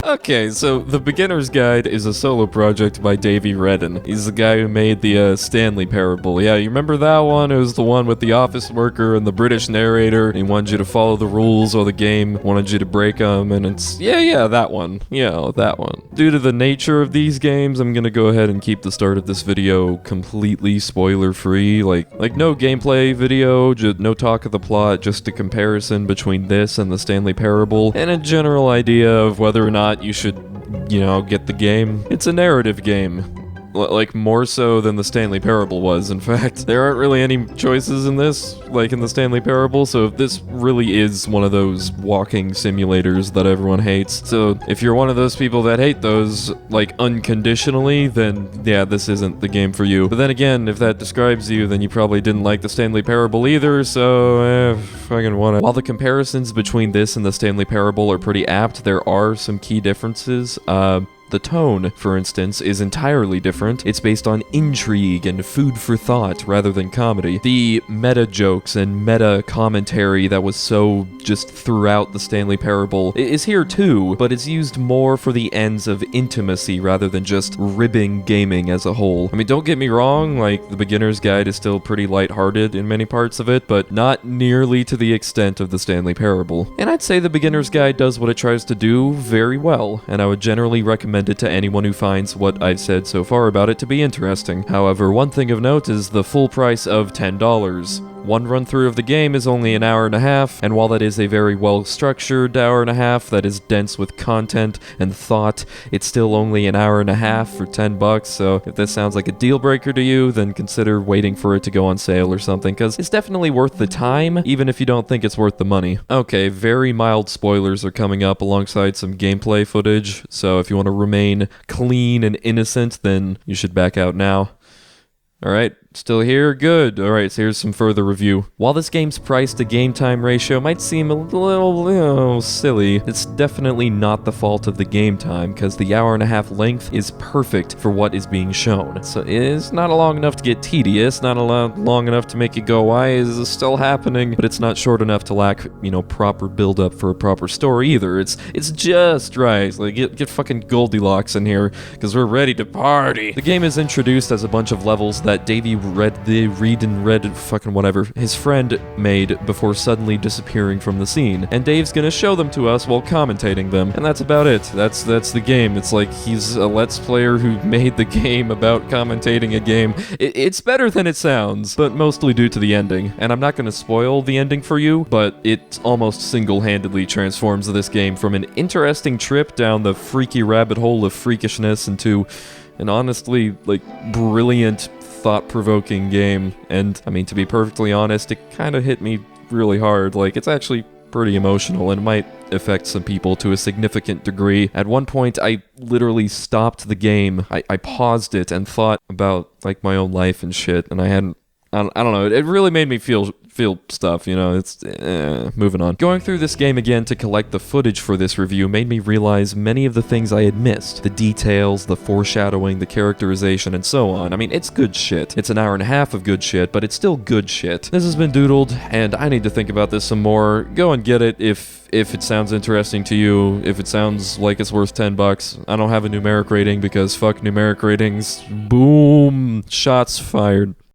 Okay, so The Beginner's Guide is a solo project by Davey Redden. He's the guy who made the Stanley Parable. Yeah, you remember that one? It was the one with the office worker and the British narrator. He wanted you to follow the rules of the game, wanted you to break them, and it's... Yeah, that one. Yeah, that one. Due to the nature of these games, I'm gonna go ahead and keep the start of this video completely spoiler-free. Like no gameplay video, no talk of the plot, just a comparison between this and the Stanley Parable, and a general idea of whether or not you should, get the game. It's a narrative game. Like, more so than the Stanley Parable was, in fact. There aren't really any choices in this, like in the Stanley Parable, so this really is one of those walking simulators that everyone hates. So, if you're one of those people that hate those, like, unconditionally, then, yeah, this isn't the game for you. But then again, if that describes you, then you probably didn't like the Stanley Parable either, so, fucking wanna. While the comparisons between this and the Stanley Parable are pretty apt, there are some key differences. The tone, for instance, is entirely different. It's based on intrigue and food for thought rather than comedy. The meta jokes and meta commentary that was so just throughout the Stanley Parable is here too, but it's used more for the ends of intimacy rather than just ribbing gaming as a whole. I mean, don't get me wrong, like, The Beginner's Guide is still pretty lighthearted in many parts of it, but not nearly to the extent of the Stanley Parable. And I'd say The Beginner's Guide does what it tries to do very well, and I would generally recommend it to anyone who finds what I've said so far about it to be interesting. However, one thing of note is the full price of $10. One run-through of the game is only an hour and a half, and while that is a very well-structured hour and a half that is dense with content and thought, it's still only an hour and a half for $10, so if this sounds like a deal-breaker to you, then consider waiting for it to go on sale or something, because it's definitely worth the time, even if you don't think it's worth the money. Okay, very mild spoilers are coming up alongside some gameplay footage, so if you want to remain clean and innocent, then you should back out now. Alright, still here? Good. Alright, so here's some further review. While this game's price to game time ratio might seem a little silly, it's definitely not the fault of the game time, because the hour and a half length is perfect for what is being shown. So it's not long enough to get tedious, not long enough to make you go, why is this still happening? But it's not short enough to lack, proper build-up for a proper story either. It's just right. Like, get fucking Goldilocks in here, because we're ready to party. The game is introduced as a bunch of levels that Davey his friend made before suddenly disappearing from the scene, and Dave's gonna show them to us while commentating them, and that's about it. That's the game. It's like he's a Let's Player who made the game about commentating a game. It's better than it sounds, but mostly due to the ending, and I'm not gonna spoil the ending for you, but it almost single-handedly transforms this game from an interesting trip down the freaky rabbit hole of freakishness into an honestly, brilliant, thought-provoking game. And, I mean, to be perfectly honest, it kind of hit me really hard. It's actually pretty emotional and might affect some people to a significant degree. At one point, I literally stopped the game. I paused it and thought about, my own life and shit, and I don't know, it really made me feel stuff, it's, moving on. Going through this game again to collect the footage for this review made me realize many of the things I had missed. The details, the foreshadowing, the characterization, and so on. I mean, it's good shit. It's an hour and a half of good shit, but it's still good shit. This has been Doodled, and I need to think about this some more. Go and get it if it sounds interesting to you, if it sounds like it's worth $10. I don't have a numeric rating because fuck numeric ratings. Boom. Shots fired.